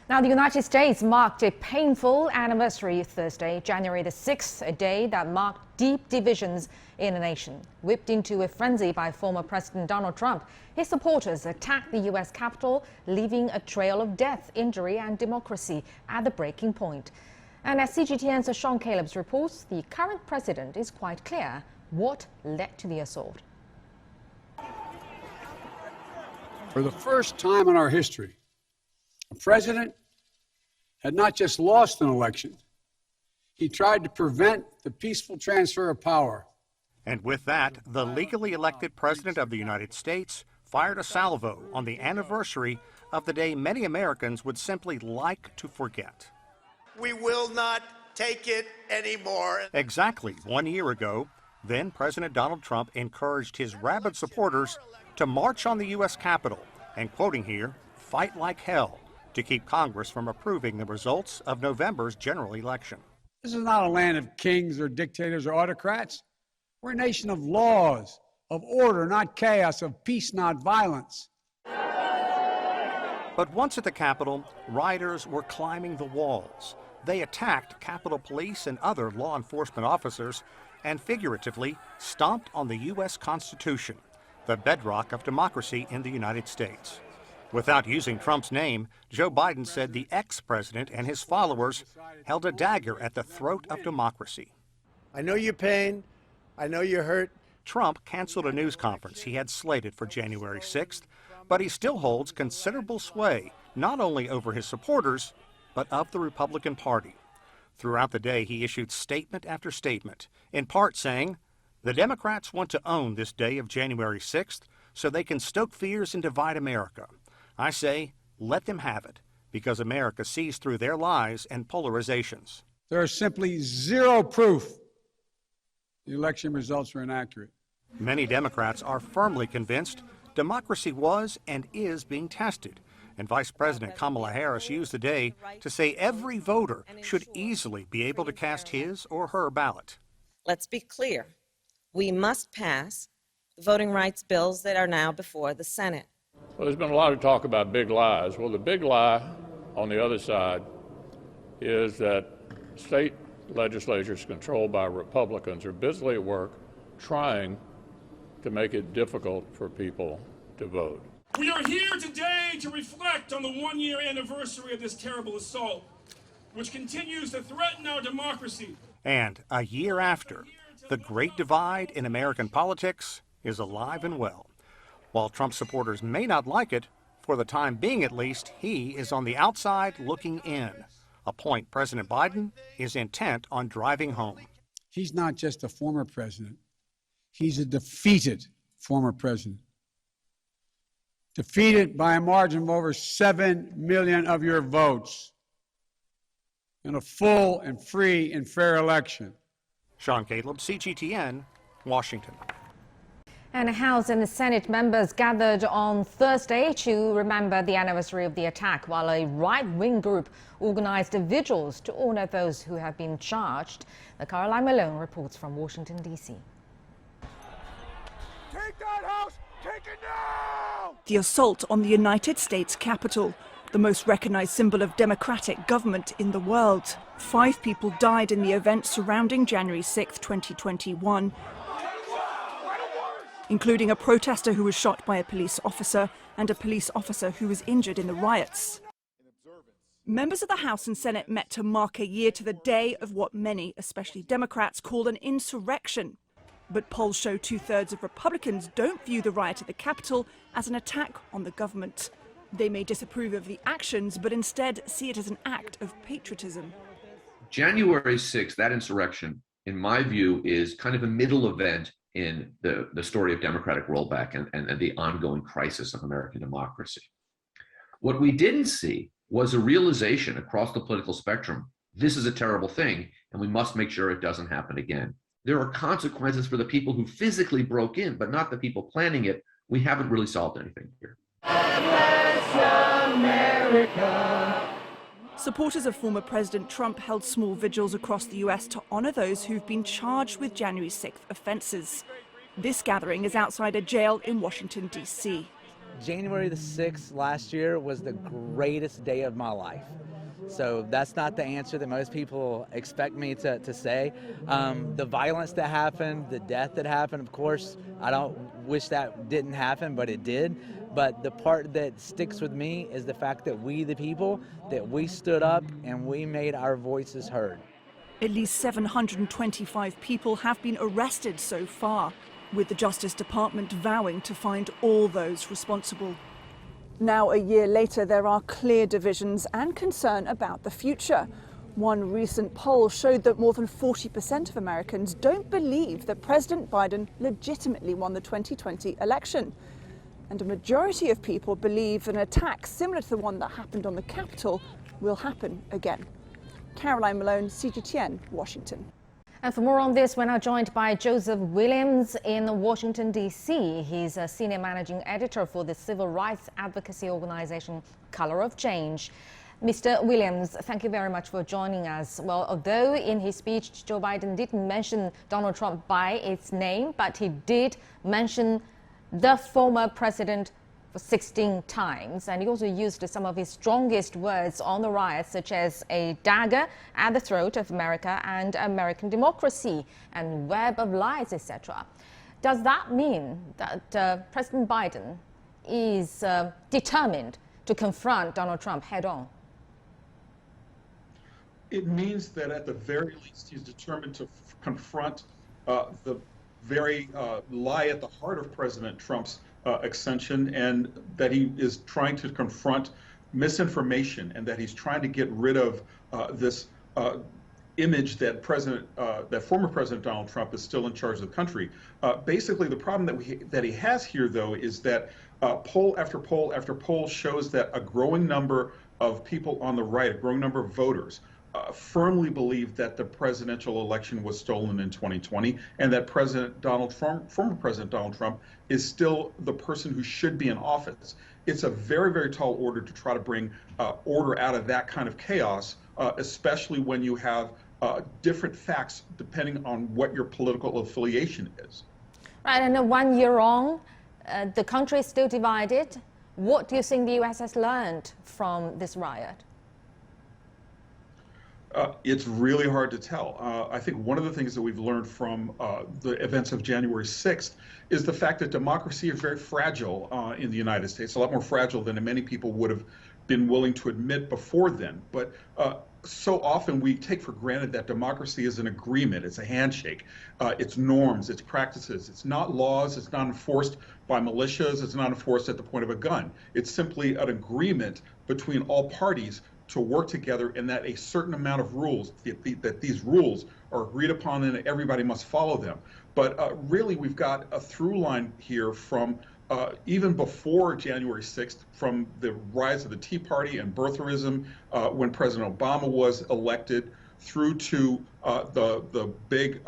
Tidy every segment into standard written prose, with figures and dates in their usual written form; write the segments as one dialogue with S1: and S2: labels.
S1: Now, the United States marked a painful anniversary Thursday, January the 6th, a day that marked deep divisions in the nation. Whipped into a frenzy by former President Donald Trump, his supporters attacked the U.S. Capitol, leaving a trail of death, injury and democracy at the breaking point. And as CGTN's Sean Caleb's reports, the current president is quite clear what led to the assault.
S2: For the first time in our history, a president had not just lost an election, he tried to prevent the peaceful transfer of power.
S3: And with that, the legally elected president of the United States fired a salvo on the anniversary of the day many Americans would simply like to forget.
S4: We will not take it anymore.
S3: Exactly 1 year ago, then President Donald Trump encouraged his rabid supporters to march on the U.S. Capitol and, quoting here, fight like hell to keep Congress from approving the results of November's general election.
S2: This is not a land of kings or dictators or autocrats. We're a nation of laws, of order, not chaos, of peace, not violence.
S3: But once at the Capitol, rioters were climbing the walls. They attacked Capitol Police and other law enforcement officers and figuratively stomped on the U.S. Constitution, the bedrock of democracy in the United States. Without using Trump's name, Joe Biden said the ex-president and his followers held a dagger at the throat of democracy.
S4: I know your pain. I know you're hurt.
S3: Trump canceled a news conference he had slated for January 6th, but he still holds considerable sway, not only over his supporters, but of the Republican Party. Throughout the day, he issued statement after statement, in part saying, the Democrats want to own this day of January 6th so they can stoke fears and divide America. I say, let them have it, because America sees through their lies and polarizations.
S2: There is simply zero proof the election results were inaccurate.
S3: Many Democrats are firmly convinced democracy was and is being tested. And Vice President Kamala Harris used the day to say every voter should easily be able to cast his or her ballot.
S5: Let's be clear. We must pass the voting rights bills that are now before the Senate.
S6: Well, there's been a lot of talk about big lies. Well, the big lie on the other side is that state legislatures controlled by Republicans are busily at work trying to make it difficult for people to vote.
S7: We are here today to reflect on the one-year anniversary of this terrible assault, which continues to threaten our democracy.
S3: And a year after, the great divide in American politics is alive and well. While Trump supporters may not like it, for the time being at least, he is on the outside looking in, a point President Biden is intent on driving home.
S2: He's not just a former president. He's a defeated former president. Defeated by a margin of over 7 million of your votes in a full and free and fair election.
S3: Sean Caleb, CGTN, Washington.
S1: And House and Senate members gathered on Thursday to remember the anniversary of the attack, while a right-wing group organized vigils to honor those who have been charged. The Caroline Malone reports from Washington, D.C.
S8: Take that house! Take it now!
S9: The assault on the United States Capitol, the most recognized symbol of democratic government in the world. 5 people died in the events surrounding January 6, 2021. Including a protester who was shot by a police officer and a police officer who was injured in the riots. Members of the House and Senate met to mark a year to the day of what many, especially Democrats, call an insurrection. But polls show 2/3 of Republicans don't view the riot at the Capitol as an attack on the government. They may disapprove of the actions, but instead see it as an act of patriotism.
S10: January 6th, that insurrection, in my view, is kind of a middle event in the story of democratic rollback and the ongoing crisis of American democracy. What we didn't see was a realization across the political spectrum, this is a terrible thing, and we must make sure it doesn't happen again. There are consequences for the people who physically broke in, but not the people planning it. We haven't really solved anything here.
S9: Bless America. Supporters of former President Trump held small vigils across the U.S. to honor those who've been charged with January 6th offenses. This gathering is outside a jail in Washington, D.C.
S11: January the 6th last year was the greatest day of my life. So that's not the answer that most people expect me to say. The violence that happened, the death that happened, of course, I don't wish that didn't happen, but it did. But the part that sticks with me is the fact that we, the people, that we stood up and we made our voices heard.
S9: At least 725 people have been arrested so far, with the Justice Department vowing to find all those responsible. Now, a year later, there are clear divisions and concern about the future. One recent poll showed that more than 40% of Americans don't believe that President Biden legitimately won the 2020 election. And a majority of people believe an attack similar to the one that happened on the Capitol will happen again. Caroline Malone, CGTN, Washington.
S1: And for more on this, we're now joined by Joseph Williams in Washington, D.C. He's a senior managing editor for the civil rights advocacy organization Color of Change. Mr. Williams, thank you very much for joining us. Well, although in his speech Joe Biden didn't mention Donald Trump by its name, but he did mention the former president for 16 times, and he also used some of his strongest words on the riots, such as a dagger at the throat of America and American democracy and web of lies, etc. Does that mean that President Biden is determined to confront Donald Trump head on?
S12: It means that at the very least he's determined to confront the very lie at the heart of President Trump's ascension, and that he is trying to confront misinformation, and that he's trying to get rid of this image that former President Donald Trump is still in charge of the country. Basically, the problem that he has here, though, is that poll after poll after poll shows that a growing number of people on the right, a growing number of voters, firmly believe that the presidential election was stolen in 2020, and that former President Donald Trump is still the person who should be in office. It's a very, very tall order to try to bring order out of that kind of chaos, especially when you have different facts depending on what your political affiliation is.
S1: Right, and 1 year on, the country is still divided. What do you think the U.S. has learned from this riot?
S12: It's really hard to tell. I think one of the things that we've learned from the events of January 6th is the fact that democracy is very fragile in the United States, a lot more fragile than many people would have been willing to admit before then. But so often we take for granted that democracy is an agreement, it's a handshake, it's norms, it's practices, it's not laws, it's not enforced by militias, it's not enforced at the point of a gun. It's simply an agreement between all parties to work together, and that a certain amount of rules, that these rules are agreed upon and everybody must follow them. But really, we've got a through line here from even before January 6th, from the rise of the Tea Party and birtherism when President Obama was elected, through to the big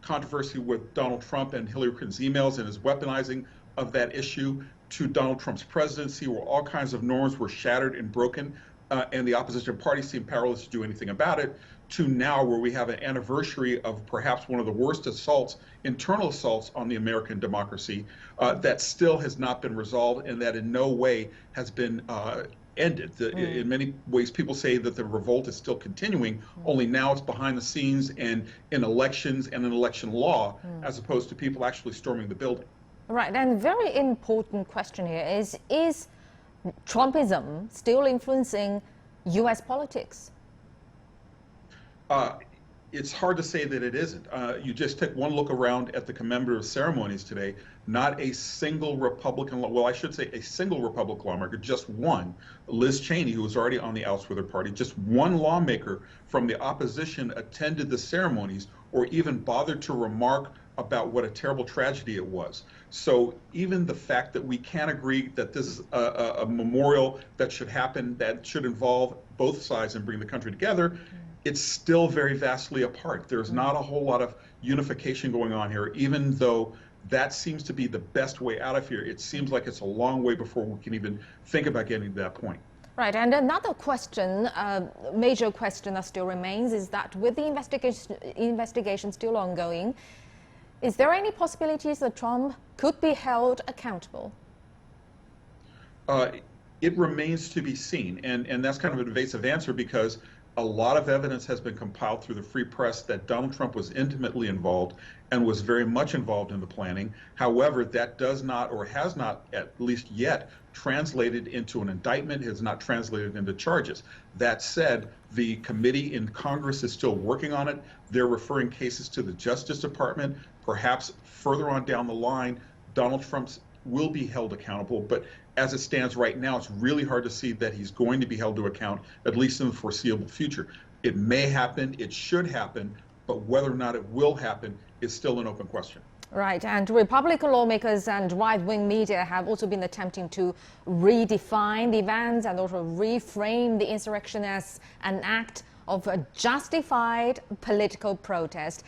S12: controversy with Donald Trump and Hillary Clinton's emails and his weaponizing of that issue, to Donald Trump's presidency, where all kinds of norms were shattered and broken, and the opposition parties seem powerless to do anything about it, to now where we have an anniversary of perhaps one of the worst assaults, internal assaults on the American democracy that still has not been resolved, and that in no way has been ended. In many ways, people say that the revolt is still continuing, only now it's behind the scenes and in elections and in election law, as opposed to people actually storming the building.
S1: Right, and very important question here is Trumpism still influencing U.S. politics?
S12: It's hard to say that it isn't. You just take one look around at the commemorative ceremonies today. Not a single Republican, well, I should say a single Republican lawmaker, just one, Liz Cheney, who was already on the outs with her party, just one lawmaker from the opposition attended the ceremonies or even bothered to remark about what a terrible tragedy it was. So even the fact that we can't agree that this is a memorial that should happen, that should involve both sides and bring the country together, it's still very vastly apart. There's not a whole lot of unification going on here, even though that seems to be the best way out of here. It seems like it's a long way before we can even think about getting to that point.
S1: Right, and another question, major question that still remains, is that with the investigation still ongoing, is there any possibilities that Trump could be held accountable?
S12: It remains to be seen, and that's kind of an evasive answer because a lot of evidence has been compiled through the free press that Donald Trump was intimately involved and was very much involved in the planning. However, that does not, or has not at least yet, translated into an indictment, has not translated into charges. That said, the committee in Congress is still working on it. They're referring cases to the Justice Department. Perhaps further on down the line, Donald Trump will be held accountable, but as it stands right now, it's really hard to see that he's going to be held to account, at least in the foreseeable future. It may happen, it should happen, but whether or not it will happen is still an open question.
S1: Right, and Republican lawmakers and right-wing media have also been attempting to redefine the events and also reframe the insurrection as an act of a justified political protest.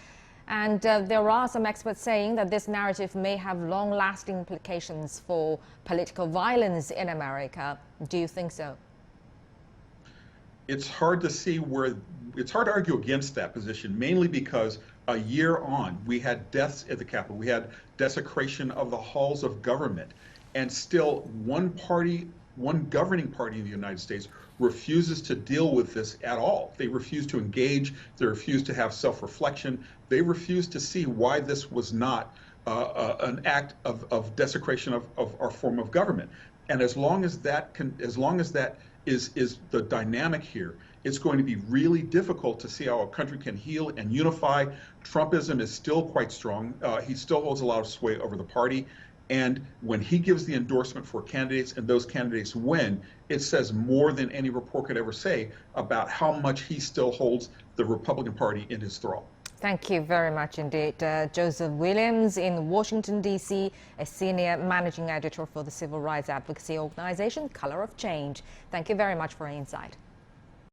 S1: And there are some experts saying that this narrative may have long-lasting implications for political violence in America. Do you think so?
S12: It's hard to see it's hard to argue against that position, mainly because a year on, we had deaths at the Capitol, we had desecration of the halls of government, and still one governing party in the United States refuses to deal with this at all. They refuse to engage, they refuse to have self-reflection, they refuse to see why this was not an act of desecration of our form of government. And as long as that is the dynamic here, it's going to be really difficult to see how a country can heal and unify. Trumpism is still quite strong. He still holds a lot of sway over the party. And when he gives the endorsement for candidates and those candidates win, it says more than any report could ever say about how much he still holds the Republican Party in his thrall.
S1: Thank you very much indeed. Joseph Williams in Washington, D.C., a senior managing editor for the civil rights advocacy organization, Color of Change. Thank you very much for your insight.